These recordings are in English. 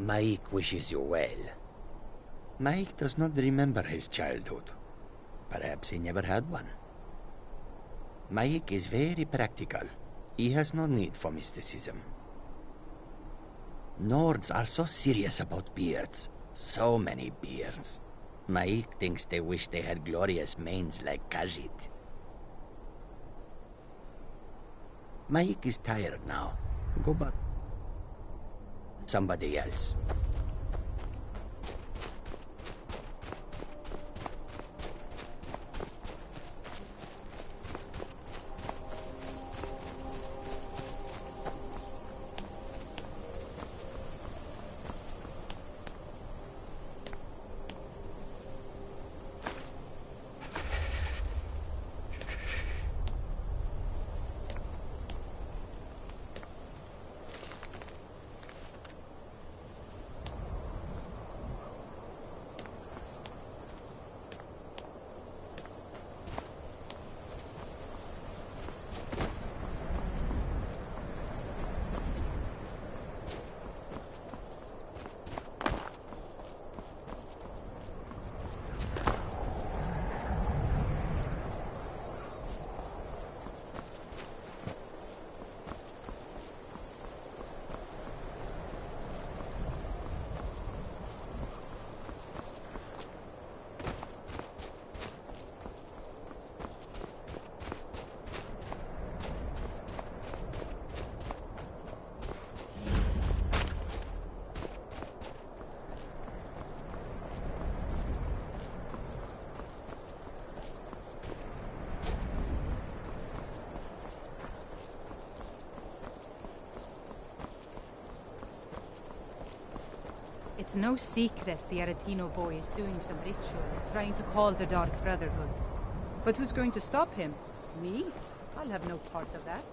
Maik wishes you well. Maik does not remember his childhood. Perhaps he never had one. Maik is very practical. He has no need for mysticism. Nords are so serious about beards. So many beards. Maik thinks they wish they had glorious manes like Khajiit. Maik is tired now. Go back. Somebody else. It's no secret the Aretino boy is doing some ritual, trying to call the Dark Brotherhood. But who's going to stop him? Me? I'll have no part of that.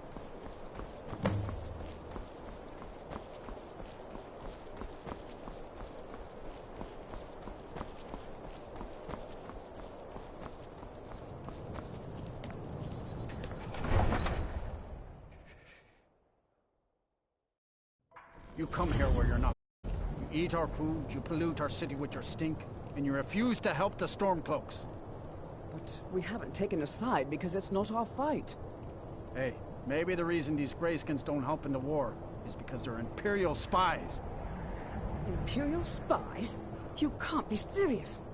You come here where you're not. You eat our food, you pollute our city with your stink, and you refuse to help the Stormcloaks. But we haven't taken a side because it's not our fight. Hey, maybe the reason these Greyskins don't help in the war is because they're Imperial spies. Imperial spies? You can't be serious.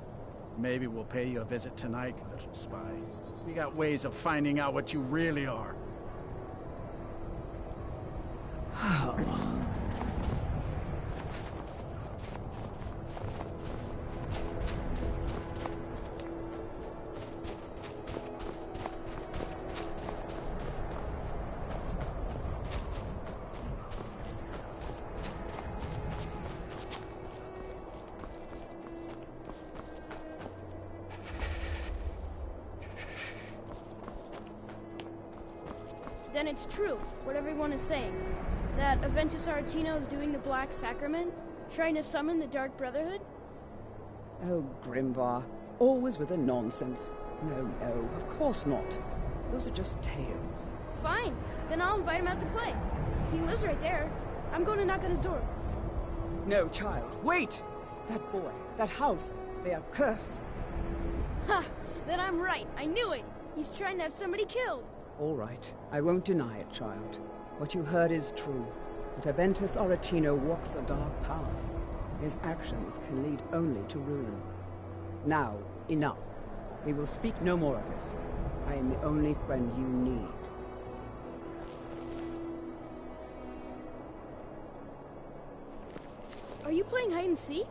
Maybe we'll pay you a visit tonight, little spy. We got ways of finding out what you really are. Then it's true, what everyone is saying. That Aventus Aretino is doing the Black Sacrament, trying to summon the Dark Brotherhood? Oh, Grimvar. Always with the nonsense. No, no, of course not. Those are just tales. Fine, then I'll invite him out to play. He lives right there. I'm going to knock on his door. No, child, wait! That boy, that house, they are cursed. Ha! Then I'm right, I knew it! He's trying to have somebody killed! All right, I won't deny it, child. What you heard is true. But Aventus Aretino walks a dark path. His actions can lead only to ruin. Now, enough. We will speak no more of this. I am the only friend you need. Are you playing hide and seek?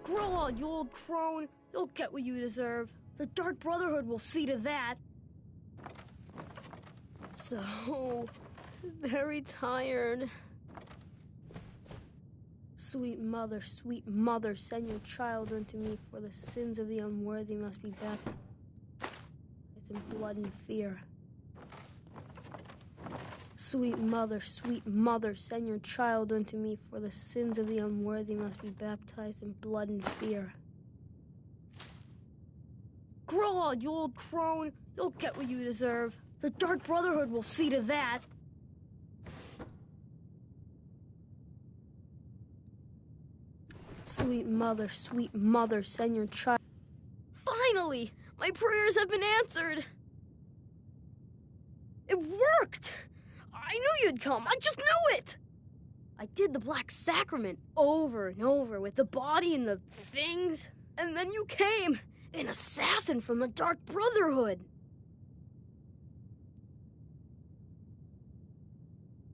Grow on, you old crone. You'll get what you deserve. The Dark Brotherhood will see to that. So very tired. Sweet mother, send your child unto me, for the sins of the unworthy must be baptized in blood and fear. Sweet mother, send your child unto me, for the sins of the unworthy must be baptized in blood and fear. Grod, you old crone, you'll get what you deserve. The Dark Brotherhood will see to that. Sweet mother, send your child. Finally! My prayers have been answered! It worked! I knew you'd come, I just knew it! I did the Black Sacrament over and over with the body and the things, and then you came, an assassin from the Dark Brotherhood.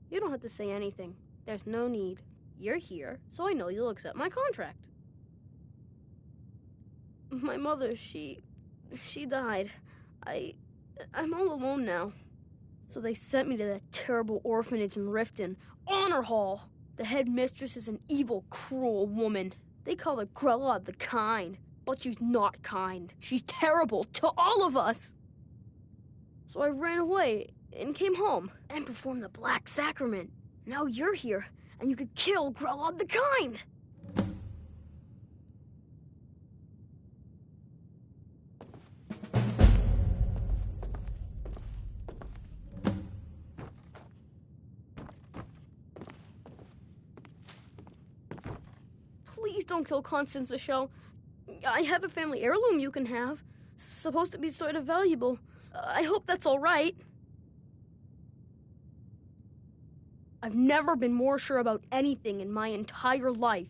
You don't have to say anything. There's no need. You're here, so I know you'll accept my contract. My mother, she died. I'm all alone now. So they sent me to that terrible orphanage in Riften, Honor Hall. The headmistress is an evil, cruel woman. They call her Grella the Kind, but she's not kind. She's terrible to all of us. So I ran away and came home and performed the Black Sacrament. Now you're here, and you could kill Grella the Kind. Please don't kill Constance Michelle. I have a family heirloom you can have. Supposed to be sort of valuable. I hope that's all right. I've never been more sure about anything in my entire life.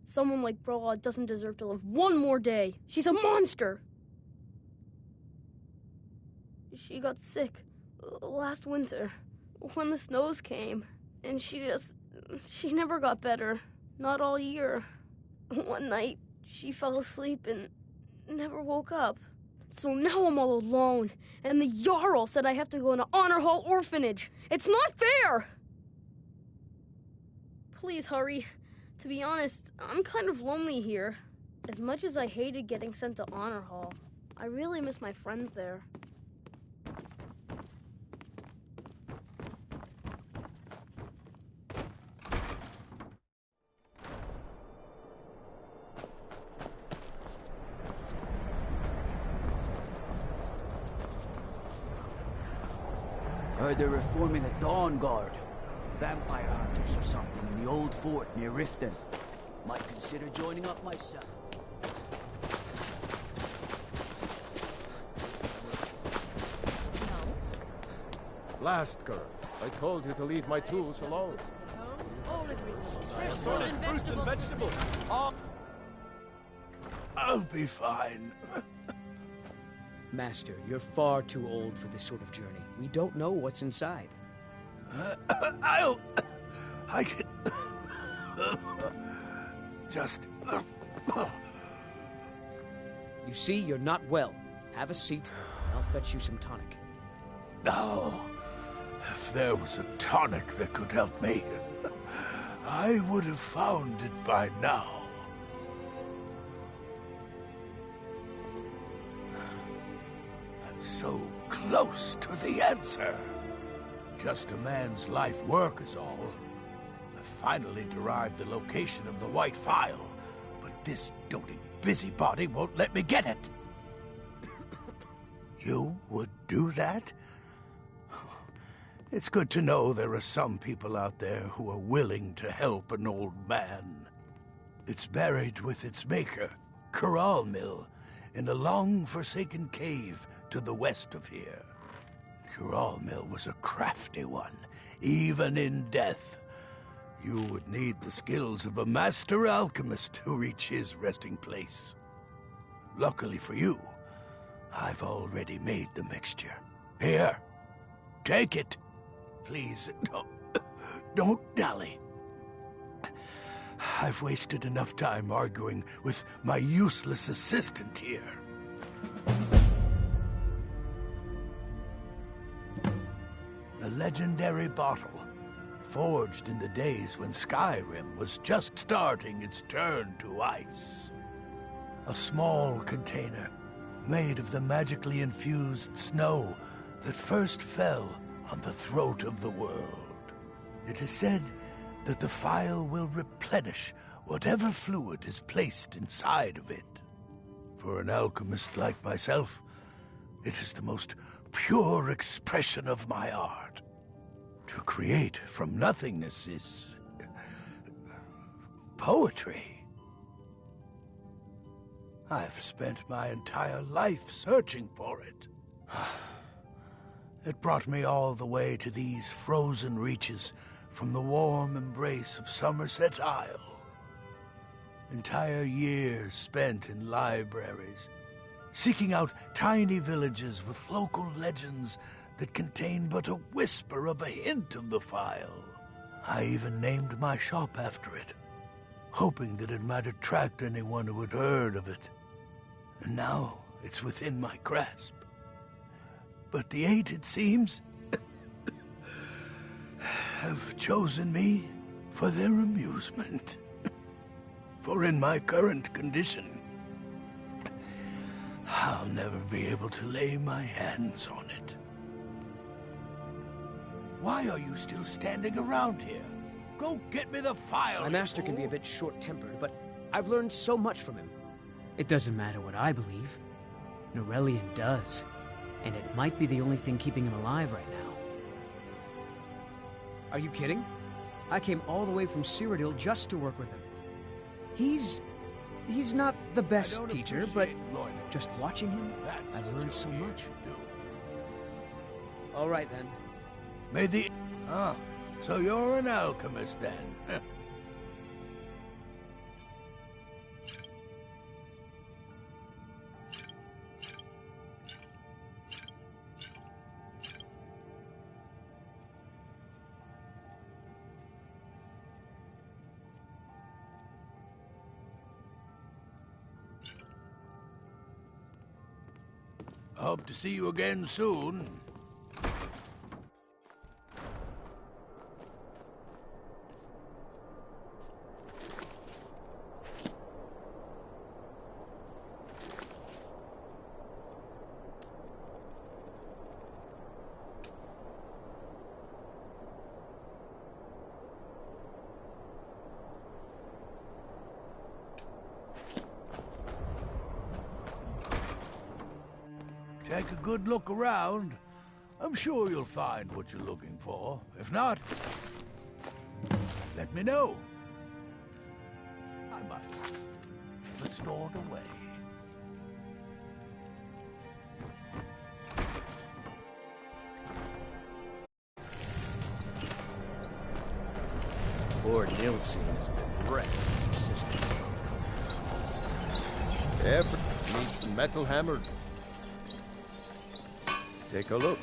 Someone like Grella doesn't deserve to live one more day. She's a monster. She got sick last winter when the snows came, and she never got better. Not all year. One night, she fell asleep and never woke up. So now I'm all alone, and the Jarl said I have to go in an Honor Hall orphanage. It's not fair! Please hurry. To be honest, I'm kind of lonely here. As much as I hated getting sent to Honor Hall, I really miss my friends there. Heard they're reforming the Dawn Guard. Vampire hunters or something in the old fort near Riften. Might consider joining up myself. Last girl, I told you to leave my tools alone. Fruits and vegetables. I'll be fine. Master, you're far too old for this sort of journey. We don't know what's inside. I can... just... You see, you're not well. Have a seat, and I'll fetch you some tonic. Oh, if there was a tonic that could help me, I would have found it by now. I'm so close to the answer. Just a man's life work is all. I finally derived the location of the White Phial, but this doting busybody won't let me get it. You would do that? It's good to know there are some people out there who are willing to help an old man. It's buried with its maker, Corral Mill, in a long-forsaken cave to the west of here. Corral Mill was a crafty one, even in death. You would need the skills of a master alchemist to reach his resting place. Luckily for you, I've already made the mixture. Here, take it. Please, don't dally. I've wasted enough time arguing with my useless assistant here. A legendary bottle, forged in the days when Skyrim was just starting its turn to ice. A small container made of the magically infused snow that first fell on the throat of the world. It is said that the phial will replenish whatever fluid is placed inside of it. For an alchemist like myself, it is the most pure expression of my art. To create from nothingness is poetry. I've spent my entire life searching for it. It brought me all the way to these frozen reaches from the warm embrace of Somerset Isle. Entire years spent in libraries, seeking out tiny villages with local legends that contain but a whisper of a hint of the phial. I even named my shop after it, hoping that it might attract anyone who had heard of it. And now it's within my grasp. But the Eight, it seems, have chosen me for their amusement. For in my current condition, I'll never be able to lay my hands on it. Why are you still standing around here? Go get me the phial! My master can be a bit short-tempered, but I've learned so much from him. It doesn't matter what I believe. Norellian does. And it might be the only thing keeping him alive right now. Are you kidding? I came all the way from Cyrodiil just to work with him. He's not the best teacher, but just watching him, I've learned so much. All right, then. May the... Ah, so you're an alchemist, then. Hope to see you again soon. Take a good look around. I'm sure you'll find what you're looking for. If not, let me know. I might. Let's store it away. Poor Nilsson has been wrecked from her sister. Everything needs metal hammered. Take a look.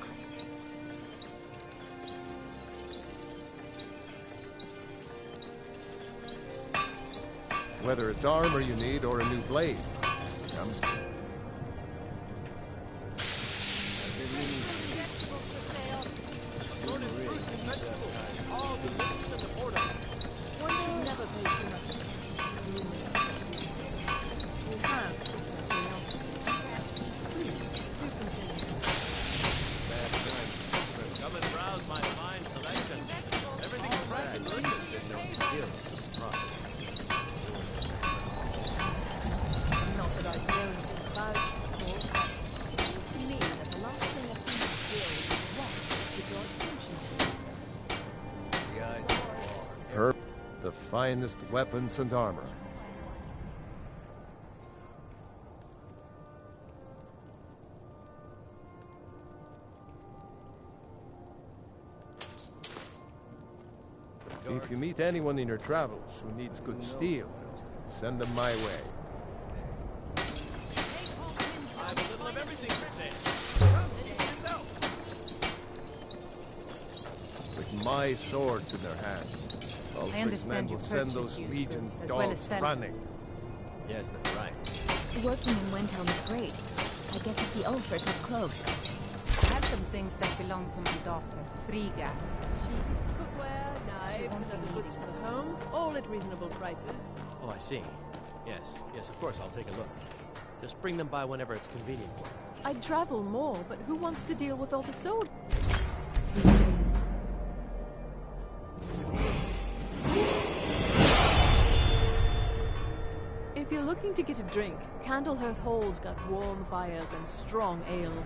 Whether it's armor you need or a new blade, comes to the finest weapons and armor. If you meet anyone in your travels who needs good steel, send them my way. I have a little of everything to say. With my swords in their hands, I understand you send purchase those used Legion's goods as well as dogs sell. running. Yes, that's right. Working in Windhelm is great. I get to see Ulfric up close. I have some some things that belong to my daughter, Frigga. She cookware, knives, and other goods for the home, all at reasonable prices. Oh, I see. Yes, of course, I'll take a look. Just bring them by whenever it's convenient for you. I'd travel more, but who wants to deal with all the sword these days? If you're looking to get a drink, Candlehearth Hall's got warm fires and strong ale.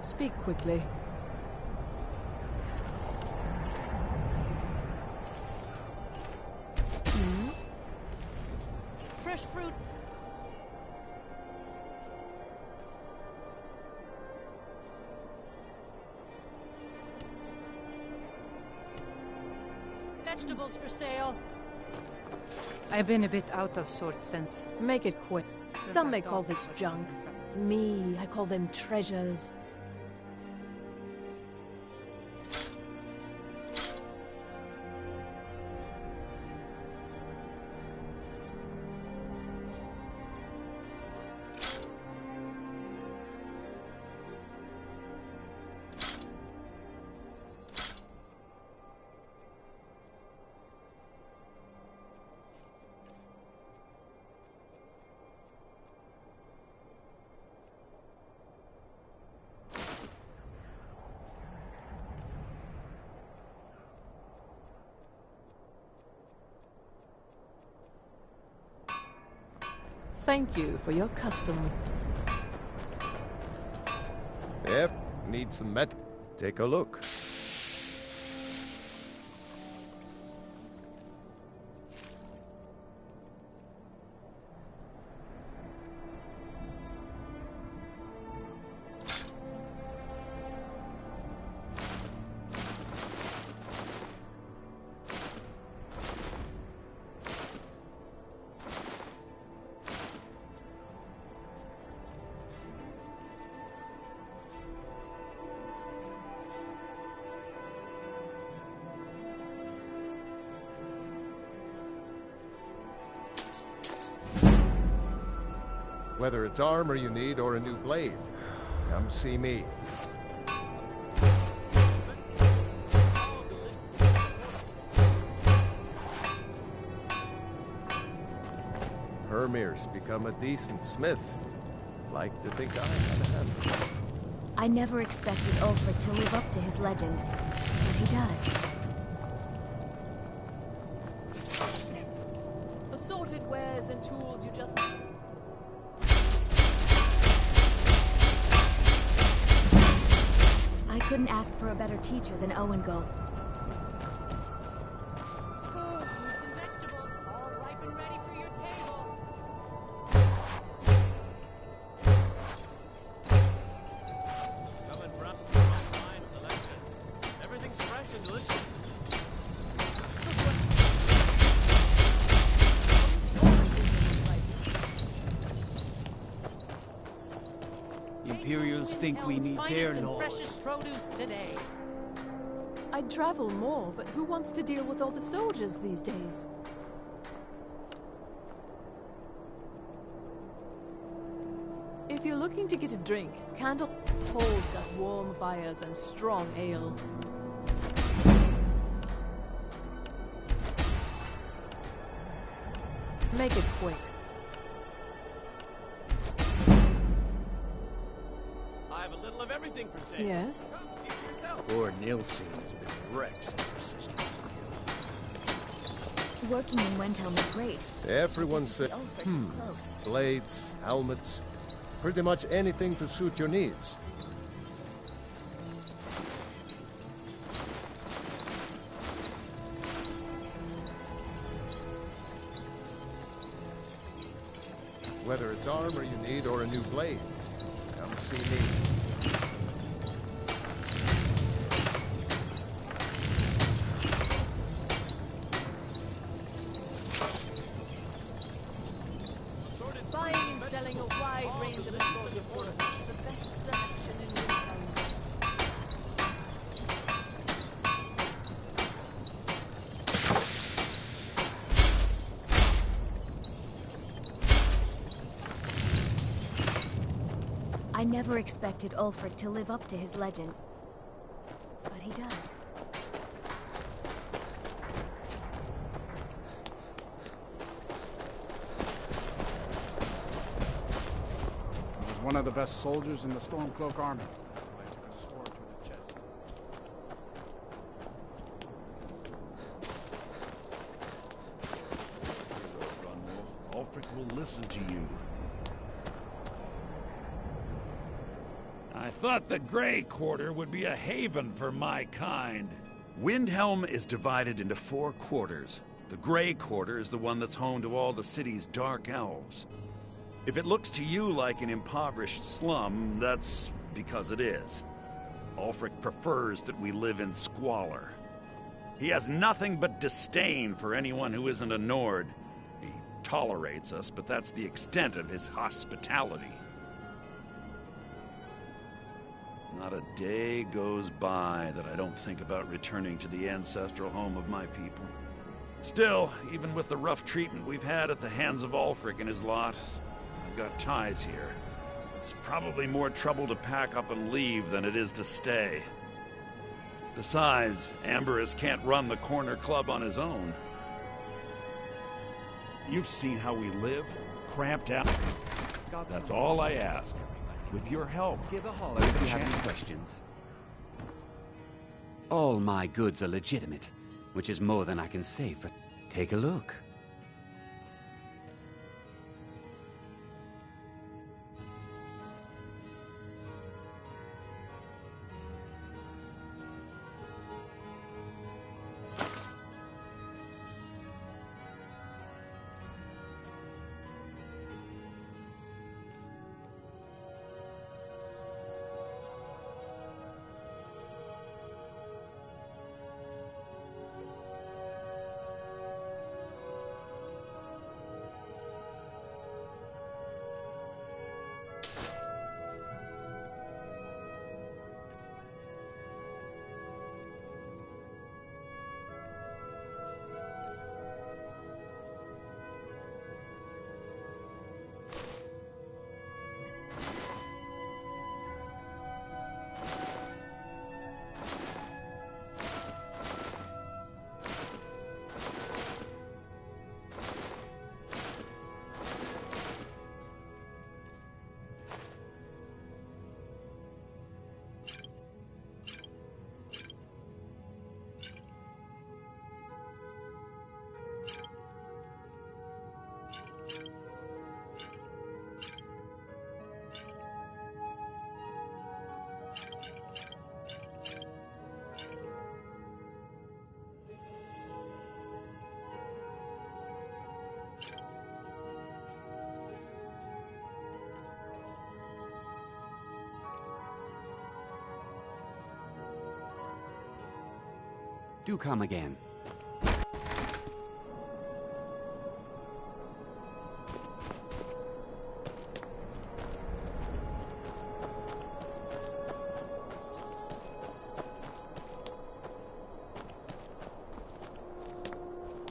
Speak quickly. Fresh fruit. Vegetables for sale. I've been a bit out of sorts since. Make it quick. Some may call this junk. Me, I call them treasures. Thank you for your custom. If need some met, take a look. Whether it's armor you need or a new blade, come see me. Hermir's become a decent smith. Like to think I had a hand. I never expected Ulfric to live up to his legend, but he does. Assorted wares and tools you just... I couldn't ask for a better teacher than Owengo. Imperials think we need their laws. Produce today. I'd travel more, but who wants to deal with all the soldiers these days? If you're looking to get a drink, Candle Hall's got warm fires and strong ale. Make it quick. I have a little of everything for sale. Yes? Come see for yourself. Poor Nilsson has been wrecked since her sister was killed. Working in Wendhelm is great. Everyone said, Ulfric close. blades, helmets, pretty much anything to suit your needs. Whether it's armor you need or a new blade, come see me. Buying and selling a wide range of assorted products. The best selection in Windhelm. I never expected Ulfric to live up to his legend. But he does. He was one of the best soldiers in the Stormcloak army. That's why I took a sword to the chest. Ulfric will listen to you. I thought the Grey Quarter would be a haven for my kind. Windhelm is divided into 4 quarters. The Grey Quarter is the one that's home to all the city's dark elves. If it looks to you like an impoverished slum, that's because it is. Ulfric prefers that we live in squalor. He has nothing but disdain for anyone who isn't a Nord. He tolerates us, but that's the extent of his hospitality. Not a day goes by that I don't think about returning to the ancestral home of my people. Still, even with the rough treatment we've had at the hands of Ulfric and his lot, I've got ties here. It's probably more trouble to pack up and leave than it is to stay. Besides, Amberus can't run the Corner Club on his own. You've seen how we live, cramped out. That's all I ask. With your help, give a holler if you have any questions. All my goods are legitimate, which is more than I can say for... Take a look. Do come again.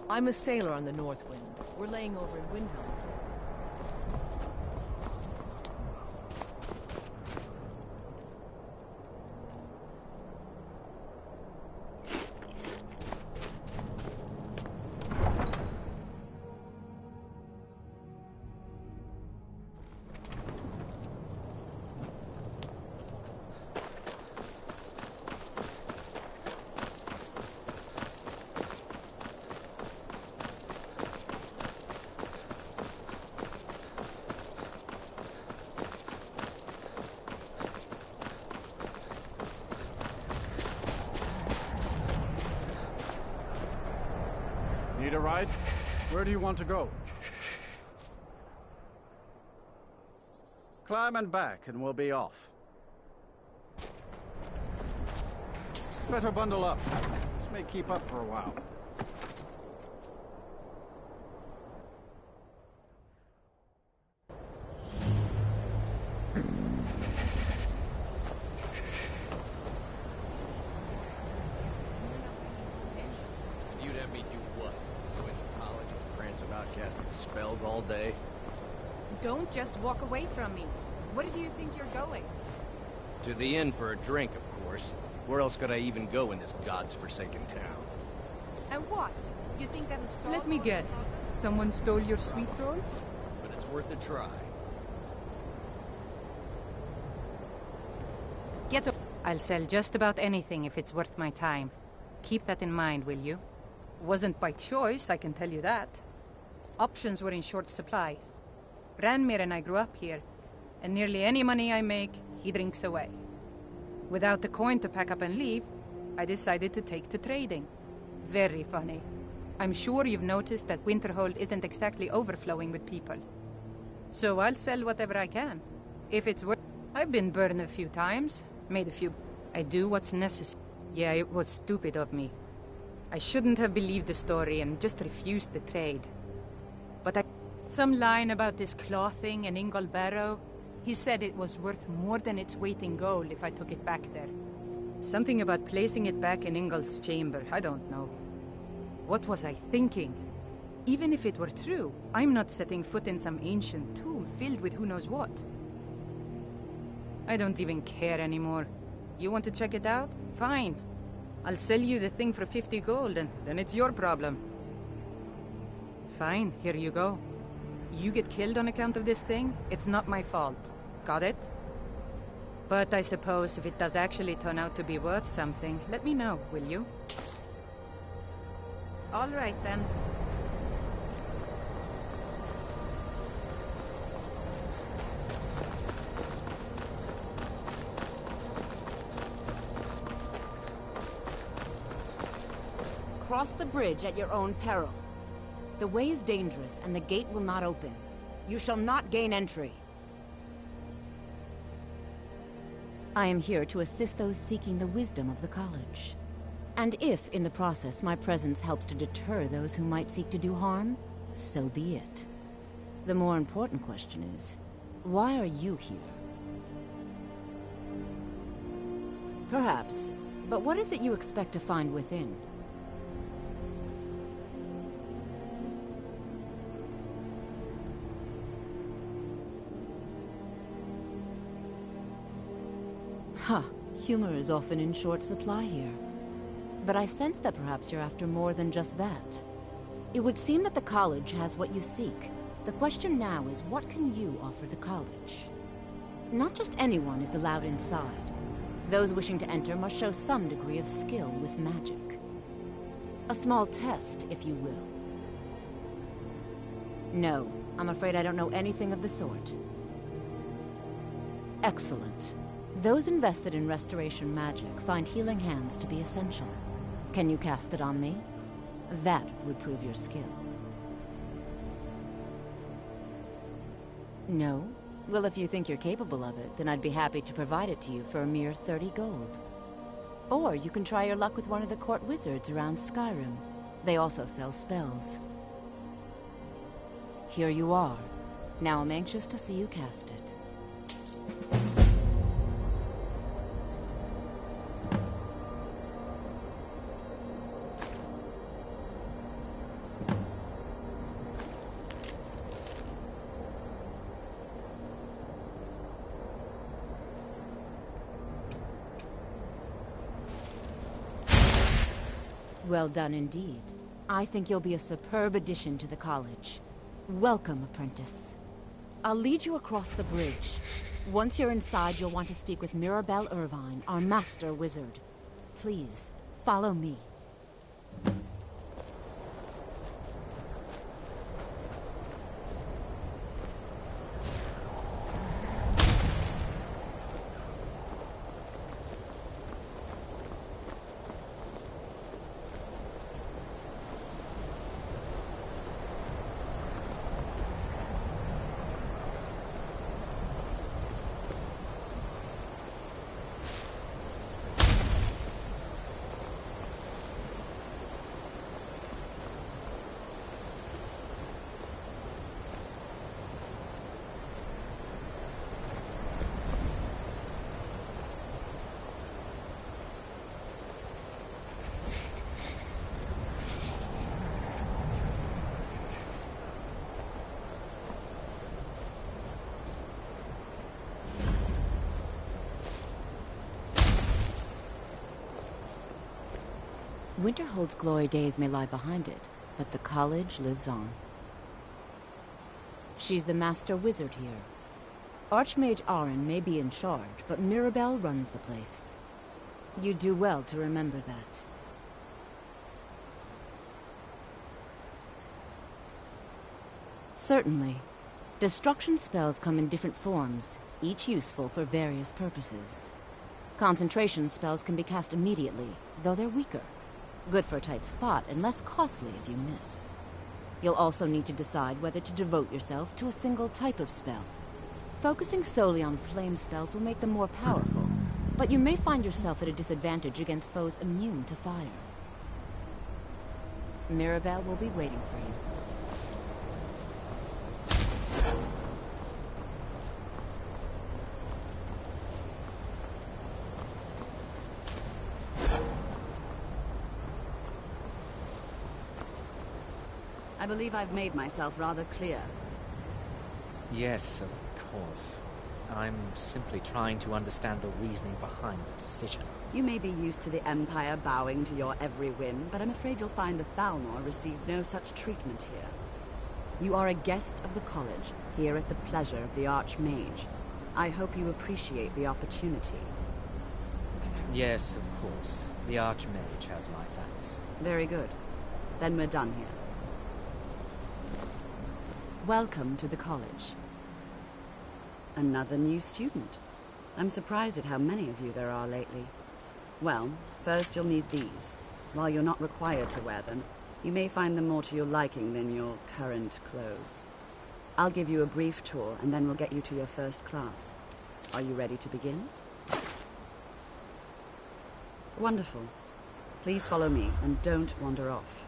I'm a sailor on the North Wind. We're laying over in Windhelm. Need a ride? Where do you want to go? Climb and back, and we'll be off. Better bundle up. This may keep up for a while. You'd have me do what? Go into college and prance about casting spells all day? Don't just walk away from me. Where do you think you're going? To the inn for a drink, of course. Where else could I even go in this god's forsaken town? And what? You think that'll solve? Let me guess. Someone stole your sweet roll? But it's worth a try. Get up. I'll sell just about anything if it's worth my time. Keep that in mind, will you? Wasn't by choice, I can tell you that. Options were in short supply. Ranmir and I grew up here, and nearly any money I make, he drinks away. Without the coin to pack up and leave, I decided to take to trading. Very funny. I'm sure you've noticed that Winterhold isn't exactly overflowing with people. So I'll sell whatever I can. If it's worth... I've been burned a few times, made a few... I do what's necessary. Yeah, it was stupid of me. I shouldn't have believed the story and just refused the trade. But some line about this clothing and Ingol Barrow, he said it was worth more than its weight in gold if I took it back there. Something about placing it back in Ingol's chamber, I don't know. What was I thinking? Even if it were true, I'm not setting foot in some ancient tomb filled with who knows what. I don't even care anymore. You want to check it out? Fine. I'll sell you the thing for 50 gold, and then it's your problem. Fine, here you go. You get killed on account of this thing, it's not my fault. Got it? But I suppose if it does actually turn out to be worth something, let me know, will you? All right, then. Cross the bridge at your own peril. The way is dangerous, and the gate will not open. You shall not gain entry. I am here to assist those seeking the wisdom of the college. And if, in the process, my presence helps to deter those who might seek to do harm, so be it. The more important question is, why are you here? Perhaps, but what is it you expect to find within? Huh, humor is often in short supply here. But I sense that perhaps you're after more than just that. It would seem that the college has what you seek. The question now is, what can you offer the college? Not just anyone is allowed inside. Those wishing to enter must show some degree of skill with magic. A small test, if you will. No, I'm afraid I don't know anything of the sort. Excellent. Those invested in restoration magic find healing hands to be essential. Can you cast it on me? That would prove your skill. No? Well, if you think you're capable of it, then I'd be happy to provide it to you for a mere 30 gold. Or you can try your luck with one of the court wizards around Skyrim. They also sell spells. Here you are. Now I'm anxious to see you cast it. Well done indeed. I think you'll be a superb addition to the college. Welcome, apprentice. I'll lead you across the bridge. Once you're inside, you'll want to speak with Mirabelle Irvine, our master wizard. Please, follow me. Winterhold's glory days may lie behind it, but the college lives on. She's the master wizard here. Archmage Arin may be in charge, but Mirabelle runs the place. You do well to remember that. Certainly. Destruction spells come in different forms, each useful for various purposes. Concentration spells can be cast immediately, though they're weaker. Good for a tight spot and less costly if you miss. You'll also need to decide whether to devote yourself to a single type of spell. Focusing solely on flame spells will make them more powerful, but you may find yourself at a disadvantage against foes immune to fire. Mirabelle will be waiting for you. I believe I've made myself rather clear. Yes, of course. I'm simply trying to understand the reasoning behind the decision. You may be used to the Empire bowing to your every whim, but I'm afraid you'll find the Thalmor received no such treatment here. You are a guest of the college, here at the pleasure of the Archmage. I hope you appreciate the opportunity. Yes, of course. The Archmage has my thanks. Very good. Then we're done here. Welcome to the college. Another new student. I'm surprised at how many of you there are lately. Well, first you'll need these. While you're not required to wear them, you may find them more to your liking than your current clothes. I'll give you a brief tour, and then we'll get you to your first class. Are you ready to begin? Wonderful. Please follow me, and don't wander off.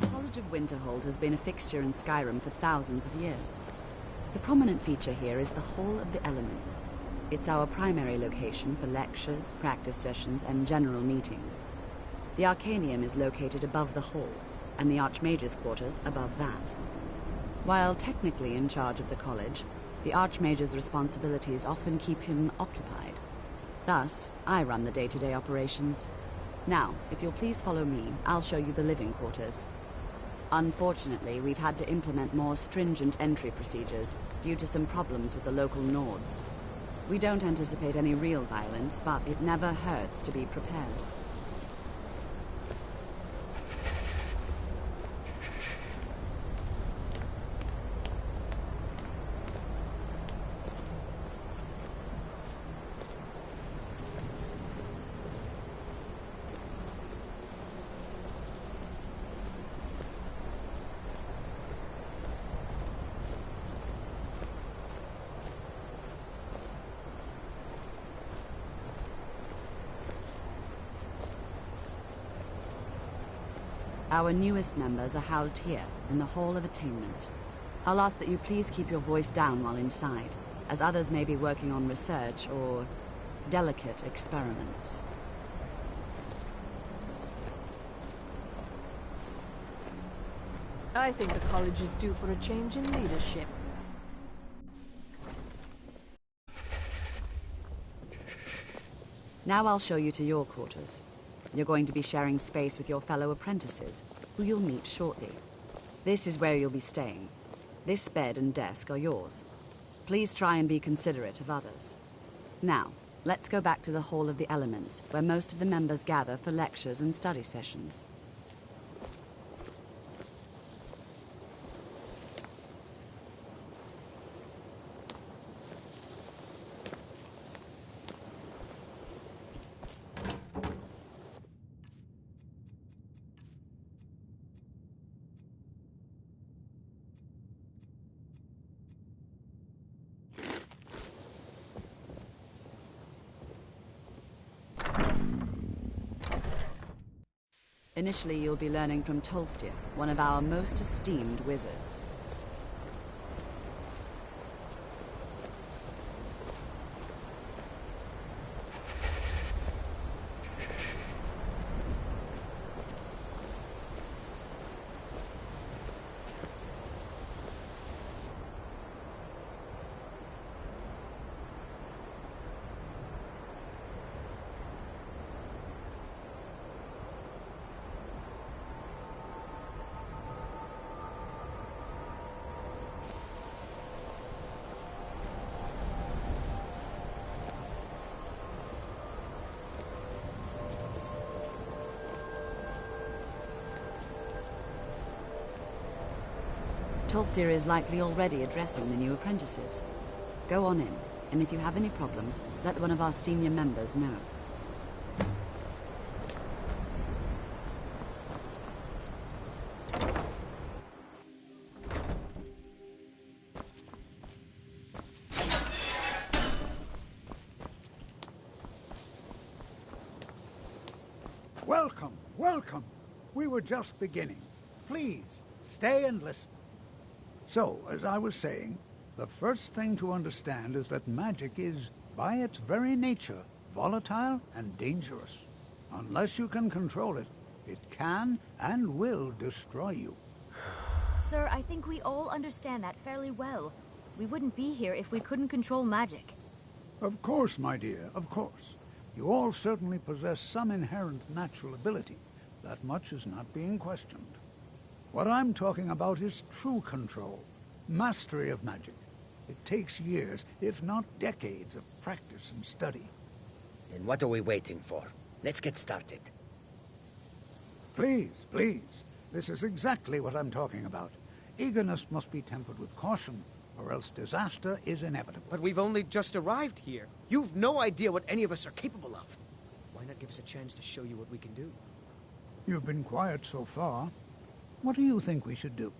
The College of Winterhold has been a fixture in Skyrim for thousands of years. The prominent feature here is the Hall of the Elements. It's our primary location for lectures, practice sessions, and general meetings. The Arcanium is located above the hall, and the Archmage's quarters above that. While technically in charge of the college, the Archmage's responsibilities often keep him occupied. Thus, I run the day-to-day operations. Now, if you'll please follow me, I'll show you the living quarters. Unfortunately, we've had to implement more stringent entry procedures due to some problems with the local Nords. We don't anticipate any real violence, but it never hurts to be prepared. Our newest members are housed here, in the Hall of Attainment. I'll ask that you please keep your voice down while inside, as others may be working on research or delicate experiments. I think the college is due for a change in leadership. Now I'll show you to your quarters. You're going to be sharing space with your fellow apprentices, who you'll meet shortly. This is where you'll be staying. This bed and desk are yours. Please try and be considerate of others. Now, let's go back to the Hall of the Elements, where most of the members gather for lectures and study sessions. Initially, you'll be learning from Tolfdir, one of our most esteemed wizards. Tolfdir is likely already addressing the new apprentices. Go on in, and if you have any problems, let one of our senior members know. Welcome, welcome. We were just beginning. Please, stay and listen. So, as I was saying, the first thing to understand is that magic is, by its very nature, volatile and dangerous. Unless you can control it, it can and will destroy you. Sir, I think we all understand that fairly well. We wouldn't be here if we couldn't control magic. Of course, my dear, of course. You all certainly possess some inherent natural ability. That much is not being questioned. What I'm talking about is true control, mastery of magic. It takes years, if not decades, of practice and study. Then what are we waiting for? Let's get started. Please, please. This is exactly what I'm talking about. Eagerness must be tempered with caution, or else disaster is inevitable. But we've only just arrived here. You've no idea what any of us are capable of. Why not give us a chance to show you what we can do? You've been quiet so far. What do you think we should do?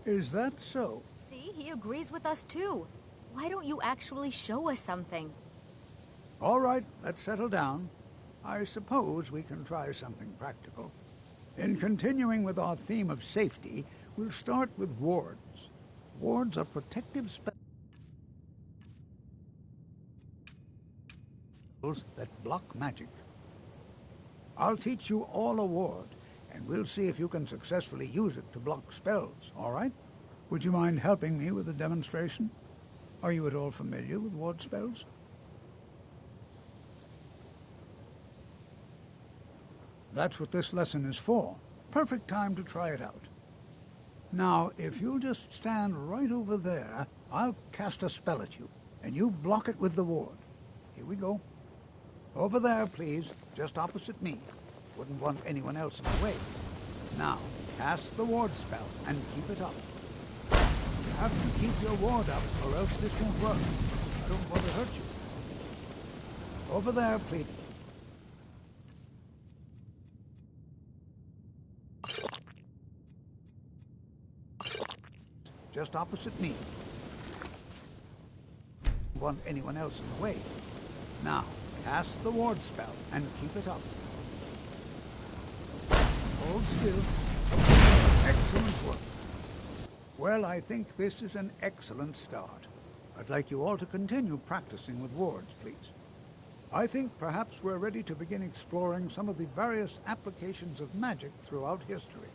Is that so? See, he agrees with us too. Why don't you actually show us something? All right, let's settle down. I suppose we can try something practical. In continuing with our theme of safety, we'll start with wards. Wards are protective spells that block magic. I'll teach you all a ward, and we'll see if you can successfully use it to block spells, all right? Would you mind helping me with a demonstration? Are you at all familiar with ward spells? That's what this lesson is for. Perfect time to try it out. Now, if you'll just stand right over there, I'll cast a spell at you, and you block it with the ward. Here we go. Over there, please, just opposite me. Wouldn't want anyone else in the way. Now, cast the ward spell, and keep it up. You have to keep your ward up, or else this won't work. I don't want to hurt you. Over there, please. Just opposite me. Want anyone else in the way. Now, cast the ward spell and keep it up. Hold still. Excellent work. Well, I think this is an excellent start. I'd like you all to continue practicing with wards, please. I think perhaps we're ready to begin exploring some of the various applications of magic throughout history.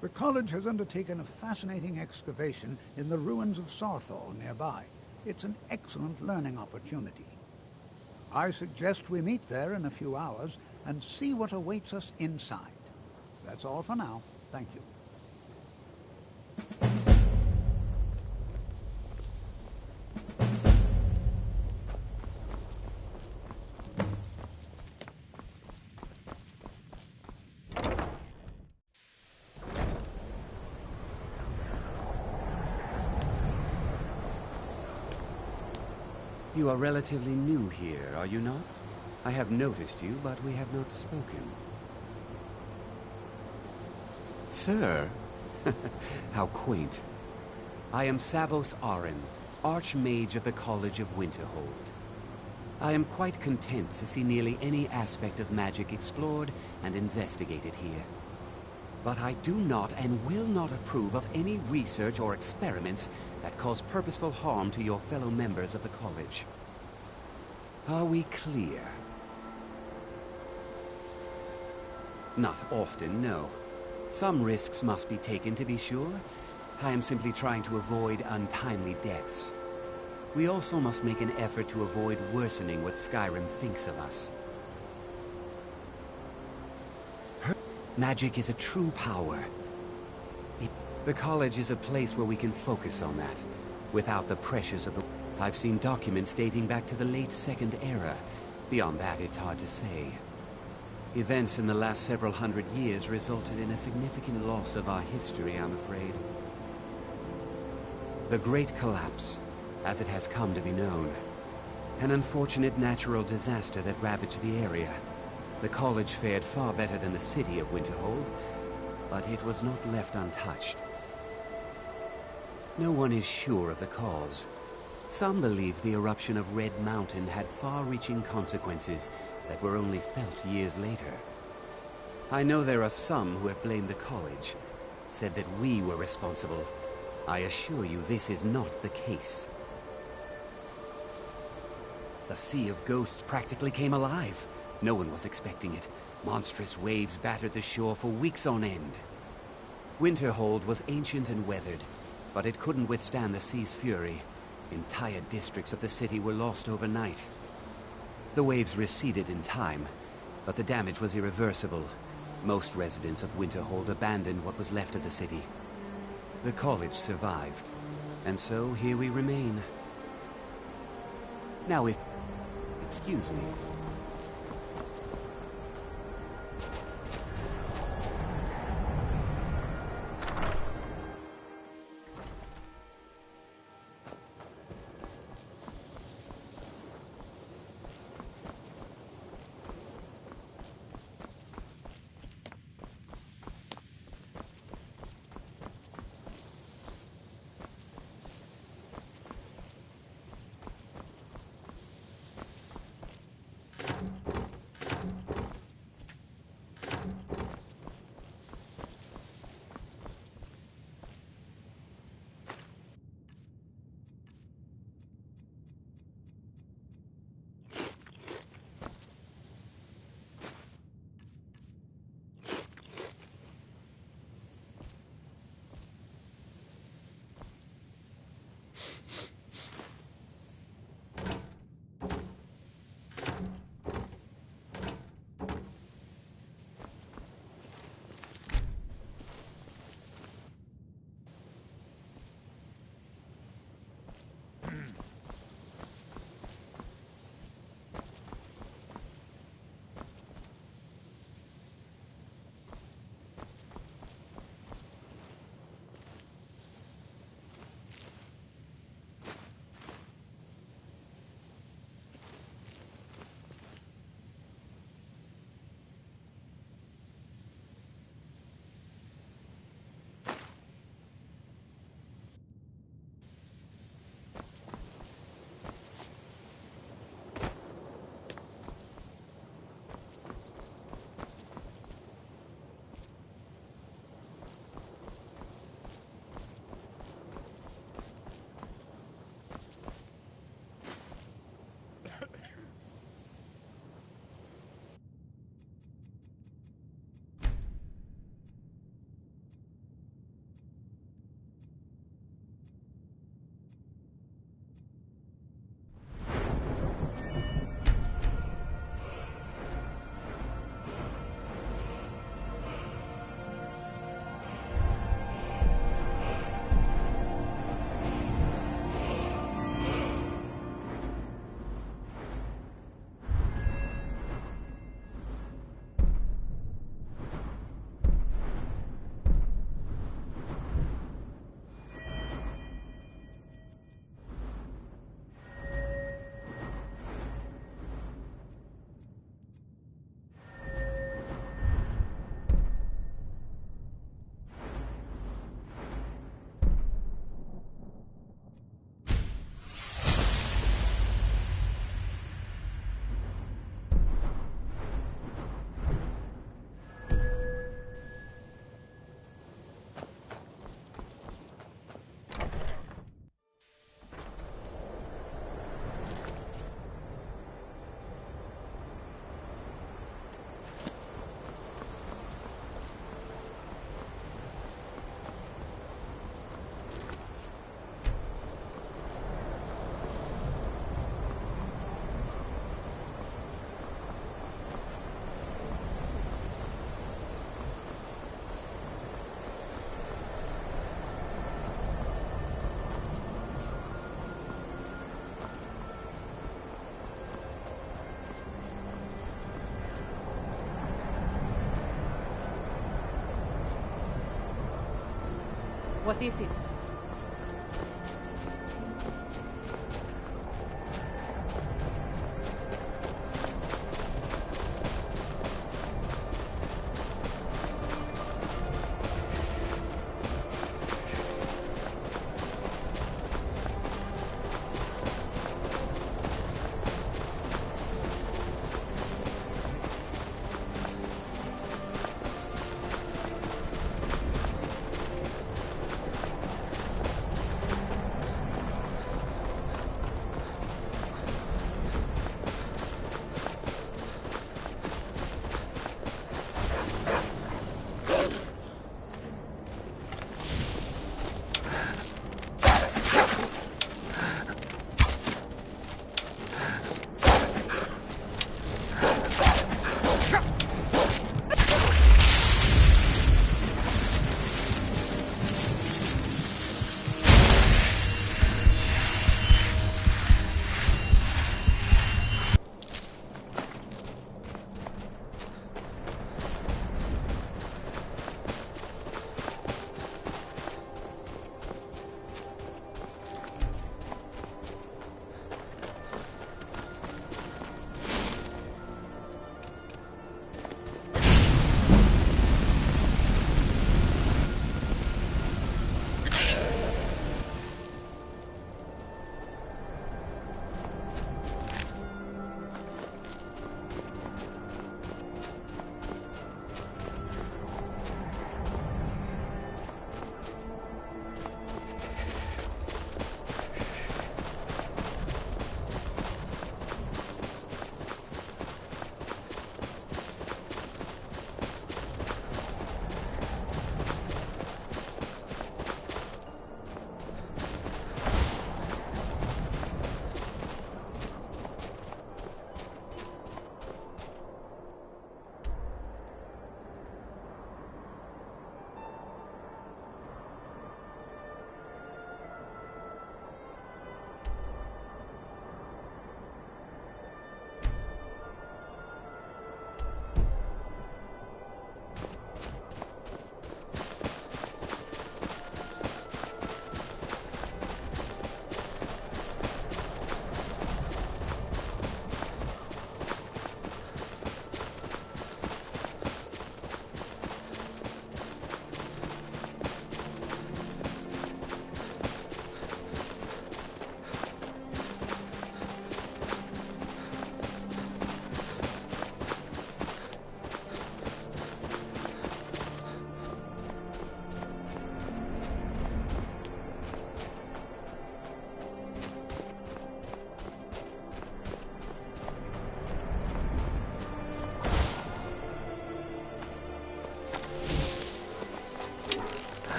The college has undertaken a fascinating excavation in the ruins of Sarthal nearby. It's an excellent learning opportunity. I suggest we meet there in a few hours and see what awaits us inside. That's all for now. Thank you. You are relatively new here, are you not? I have noticed you, but we have not spoken. Sir? How quaint. I am Savos Arin, Archmage of the College of Winterhold. I am quite content to see nearly any aspect of magic explored and investigated here. But I do not and will not approve of any research or experiments that cause purposeful harm to your fellow members of the college. Are we clear? Not often, no. Some risks must be taken, to be sure. I am simply trying to avoid untimely deaths. We also must make an effort to avoid worsening what Skyrim thinks of us. Magic is a true power. The college is a place where we can focus on that, without the pressures of the... I've seen documents dating back to the late Second Era, Beyond that, it's hard to say. Events in the last several hundred years resulted in a significant loss of our history, I'm afraid. The Great Collapse, as it has come to be known. An unfortunate natural disaster that ravaged the area. The college fared far better than the city of Winterhold, but it was not left untouched. No one is sure of the cause. Some believe the eruption of Red Mountain had far-reaching consequences that were only felt years later. I know there are some who have blamed the college, said that we were responsible. I assure you this is not the case. The Sea of Ghosts practically came alive. No one was expecting it. Monstrous waves battered the shore for weeks on end. Winterhold was ancient and weathered, but it couldn't withstand the sea's fury. Entire districts of the city were lost overnight. The waves receded in time, but the damage was irreversible. Most residents of Winterhold abandoned what was left of the city. The college survived, and so here we remain. Now if... excuse me. What is it?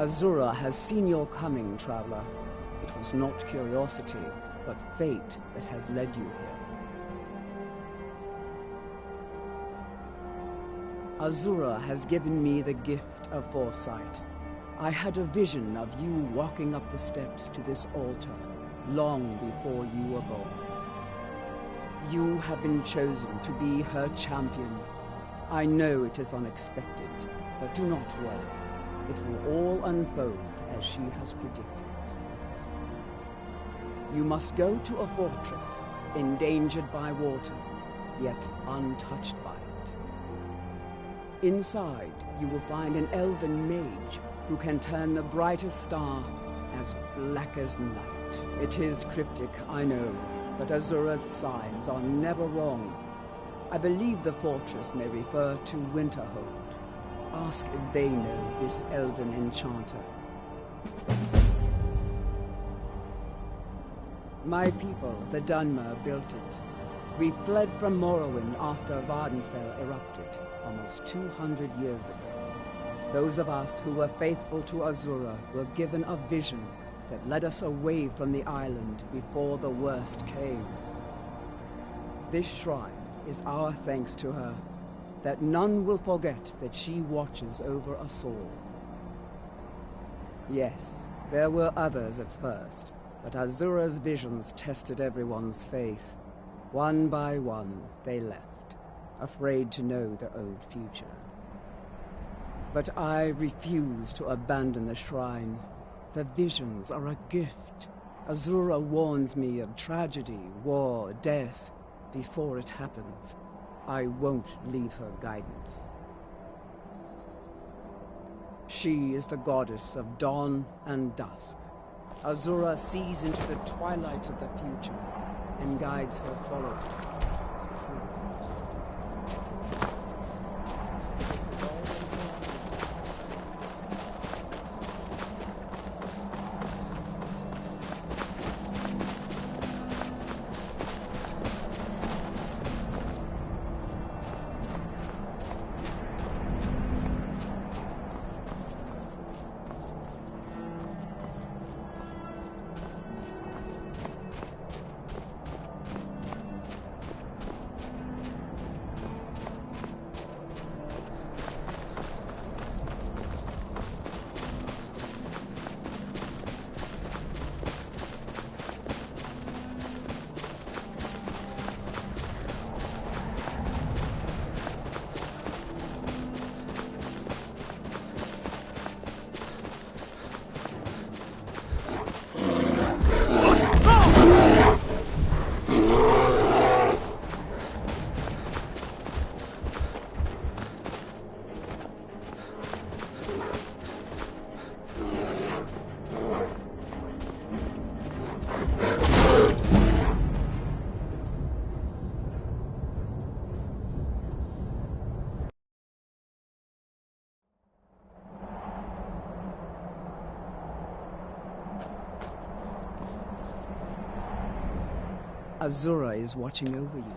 Azura has seen your coming, traveler. It was not curiosity, but fate that has led you here. Azura has given me the gift of foresight. I had a vision of you walking up the steps to this altar long before you were born. You have been chosen to be her champion. I know it is unexpected, but do not worry. It will all unfold as she has predicted. You must go to a fortress, endangered by water, yet untouched by it. Inside, you will find an elven mage who can turn the brightest star as black as night. It is cryptic, I know, but Azura's signs are never wrong. I believe the fortress may refer to Winterhold. Ask if they know this elven enchanter. My people, the Dunmer, built it. We fled from Morrowind after Vardenfell erupted, almost 200 years ago. Those of us who were faithful to Azura were given a vision that led us away from the island before the worst came. This shrine is our thanks to her, that none will forget that she watches over us all. Yes, there were others at first, but Azura's visions tested everyone's faith. One by one, they left, afraid to know their own future. But I refuse to abandon the shrine. The visions are a gift. Azura warns me of tragedy, war, death. Before it happens, I won't leave her guidance. She is the goddess of dawn and dusk. Azura sees into the twilight of the future and guides her followers through it. Azura is watching over you.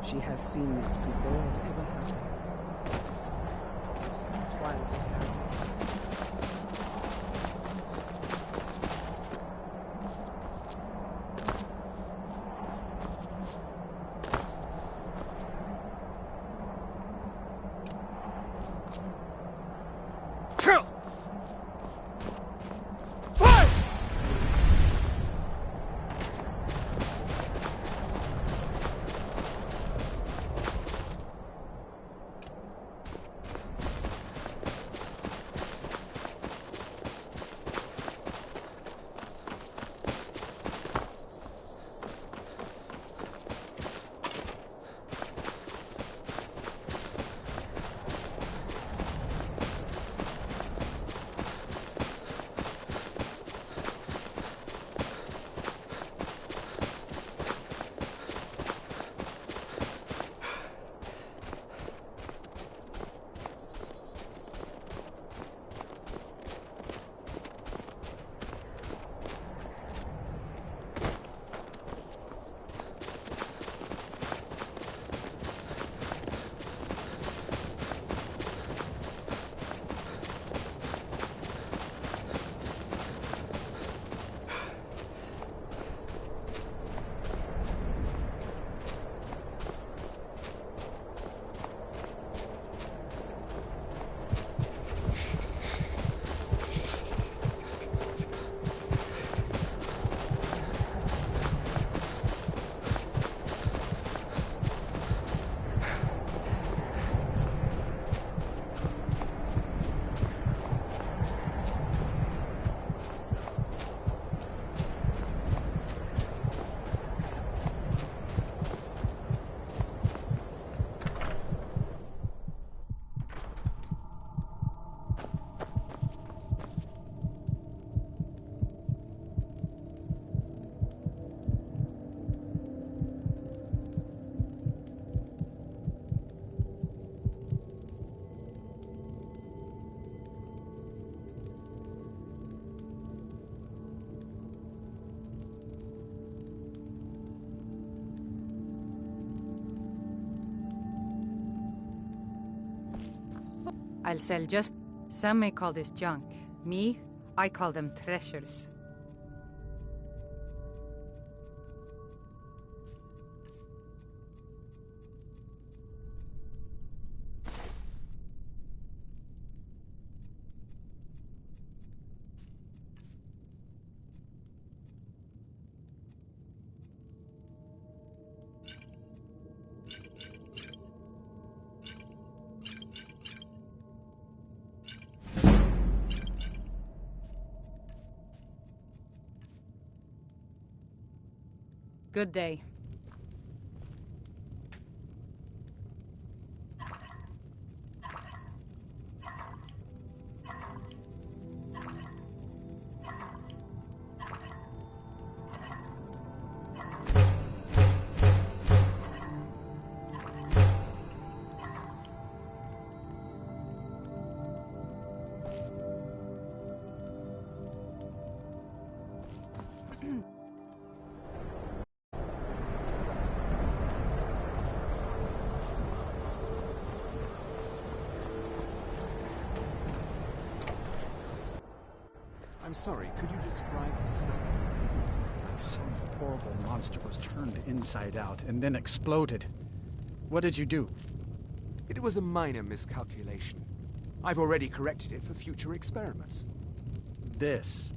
She has seen this before it ever happened. Twilight. I'll sell just... Some may call this junk. Me, I call them treasures. Good day. I'm sorry, could you describe the smell? Like some horrible monster was turned inside out and then exploded. What did you do? It was a minor miscalculation. I've already corrected it for future experiments. This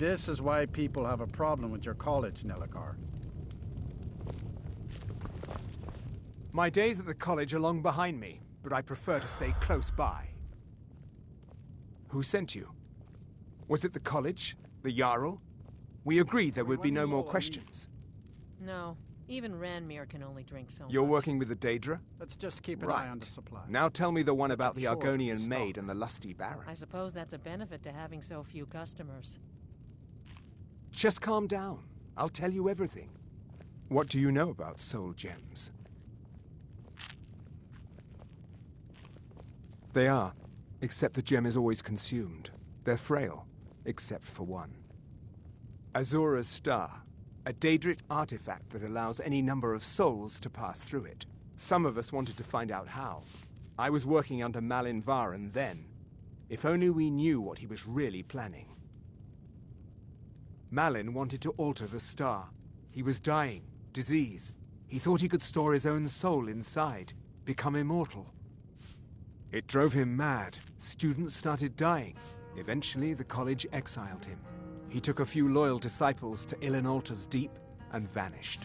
is why people have a problem with your college, Nelagar. My days at the college are long behind me, but I prefer to stay close by. Who sent you? Was it the college? The Jarl? We agreed there would be no more questions. No. Even Ranmir can only drink so much. You're working with the Daedra? Let's just keep an eye on the supply. Now tell me the one about the chore for Argonian the maid and the lusty baron. I suppose that's a benefit to having so few customers. Just calm down. I'll tell you everything. What do you know about soul gems? They are, except the gem is always consumed. They're frail, except for one. Azura's Star, a Daedric artifact that allows any number of souls to pass through it. Some of us wanted to find out how. I was working under Malin Varen then. If only we knew what he was really planning. Malin wanted to alter the star. He was dying, disease. He thought he could store his own soul inside, become immortal. It drove him mad. Students started dying. Eventually, the college exiled him. He took a few loyal disciples to Ilinalta's Deep and vanished.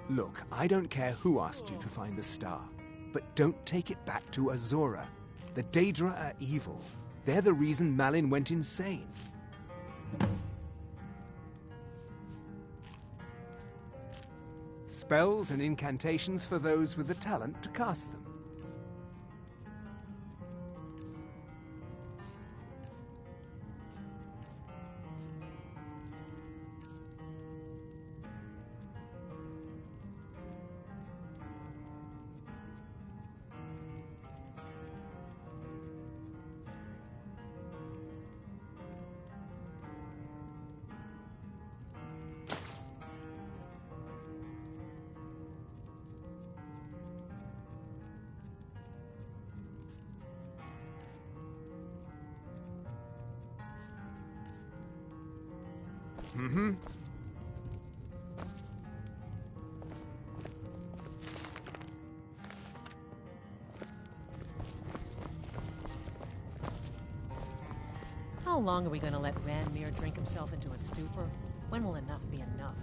Look, I don't care who asked you to find the star, but don't take it back to Azura. The Daedra are evil. They're the reason Malin went insane. Spells and incantations for those with the talent to cast them. Mm-hmm. How long are we going to let Ranmir drink himself into a stupor? When will enough be enough?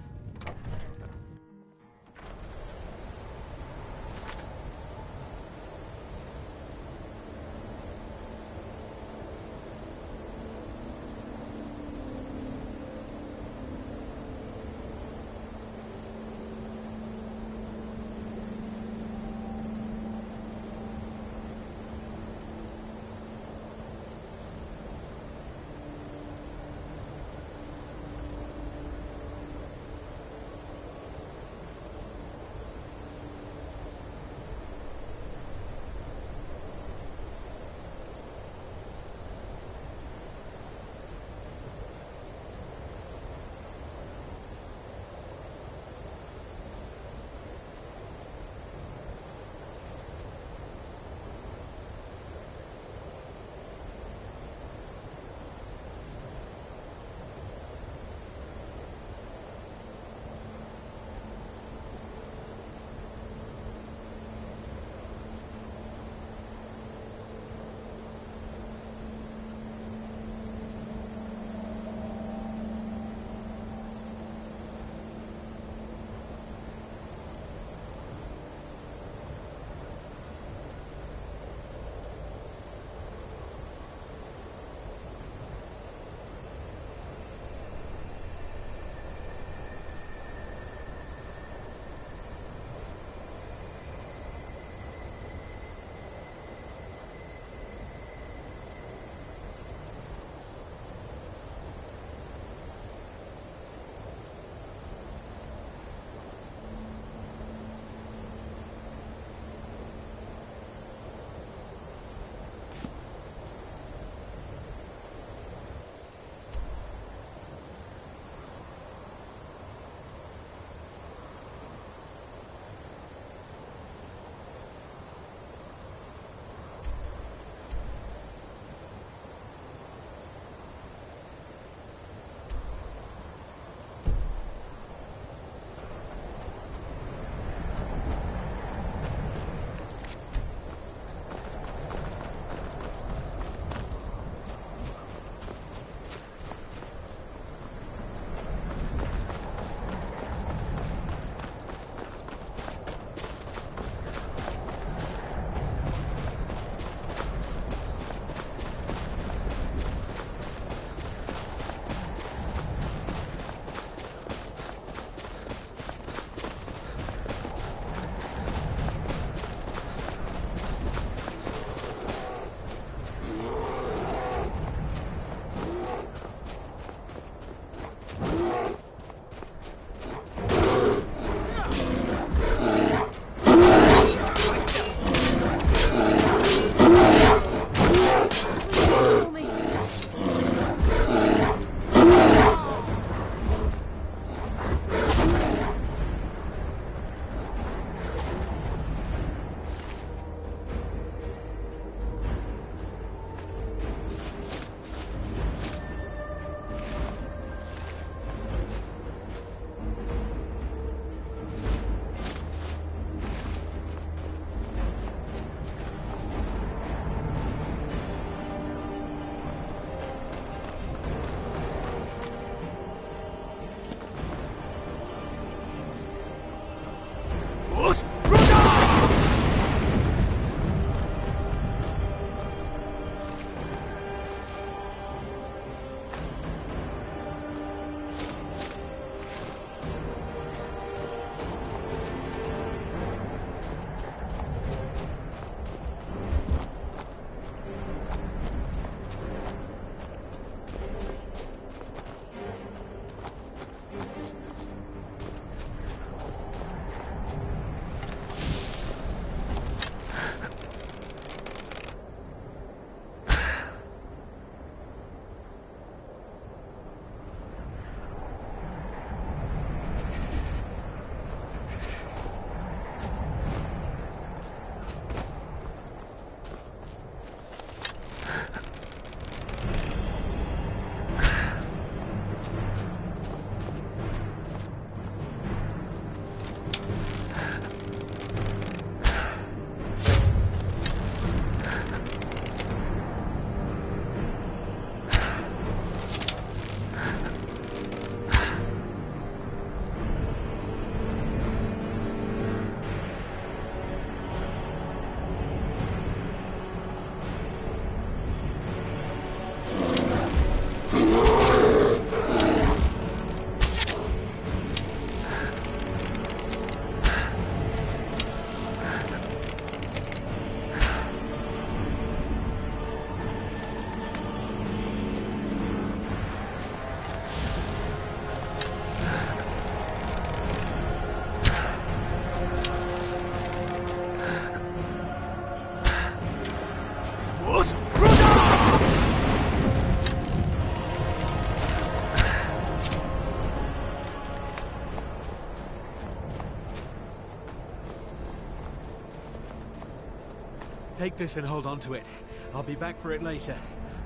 Take this and hold on to it. I'll be back for it later.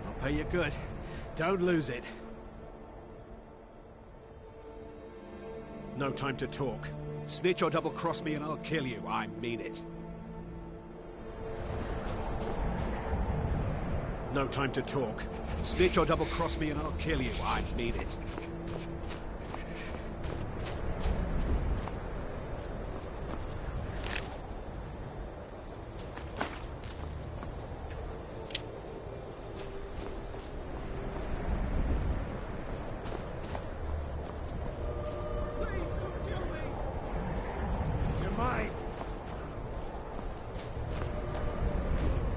I'll pay you good. Don't lose it. No time to talk. Snitch or double-cross me and I'll kill you. I mean it. No time to talk. Snitch or double-cross me and I'll kill you. I mean it.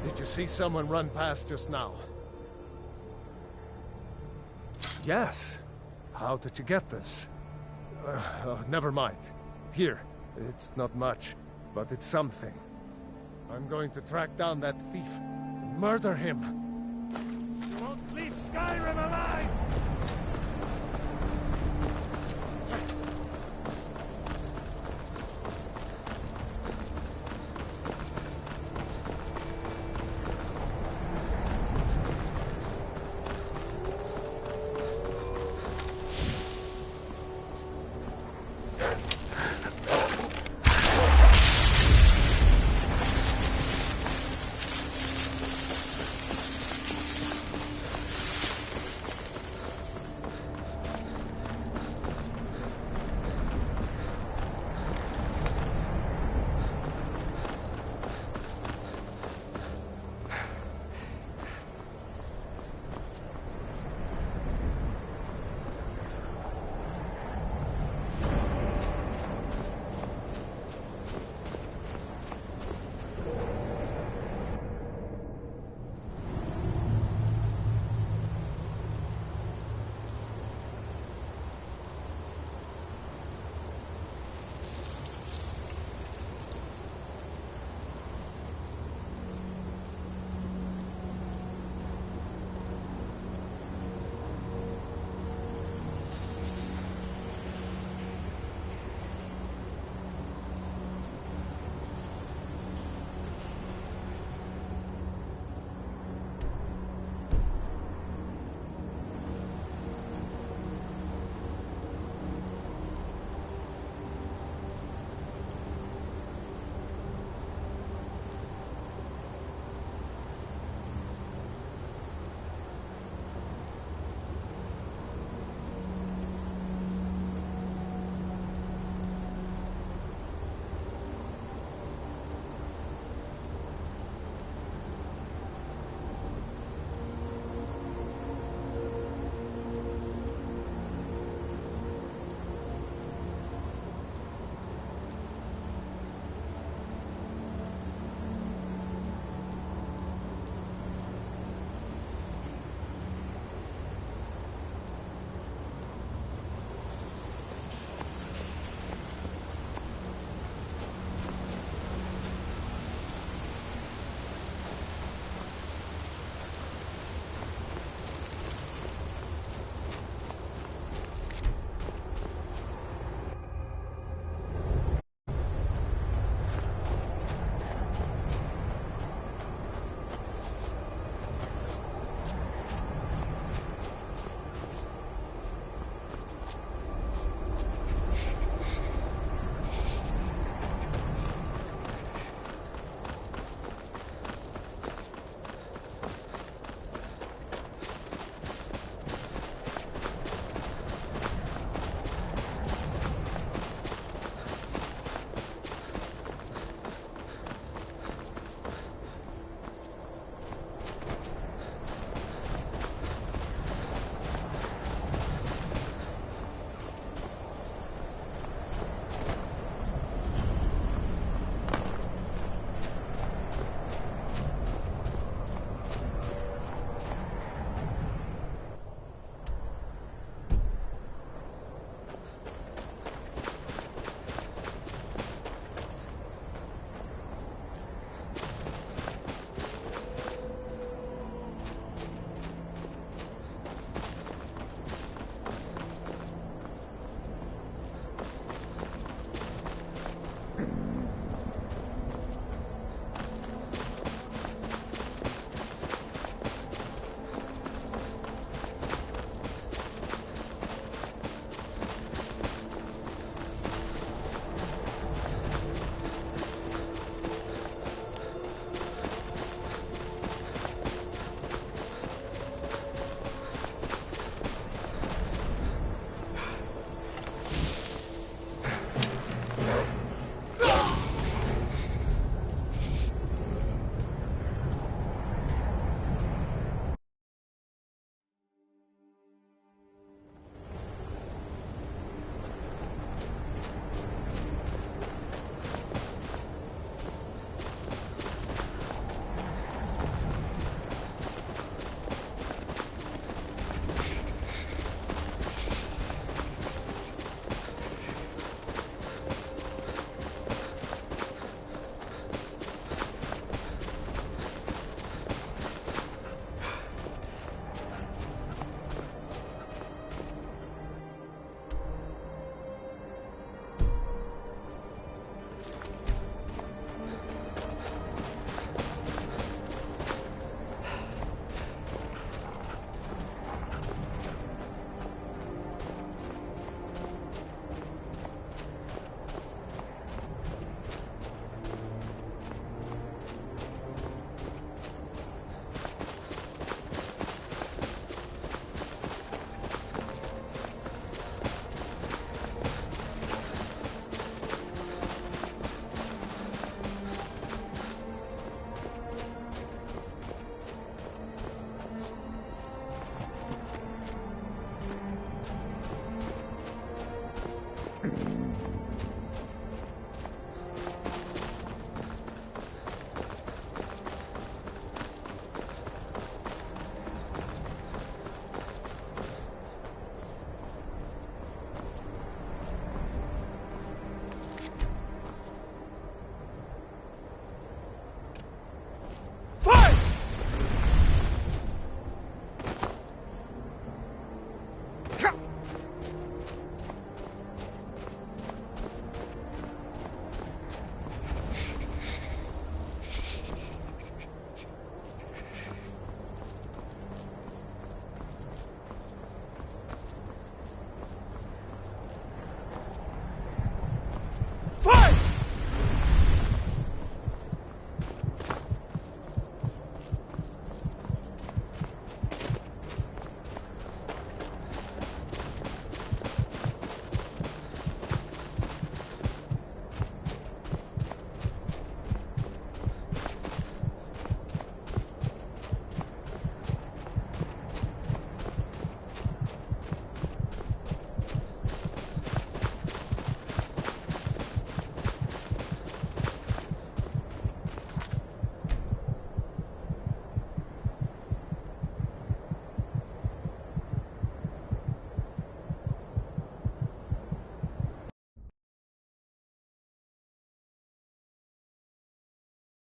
Did you see someone run past just now? Yes. How did you get this? Never mind. Here. It's not much, but it's something. I'm going to track down that thief and murder him. You won't leave Skyrim alive!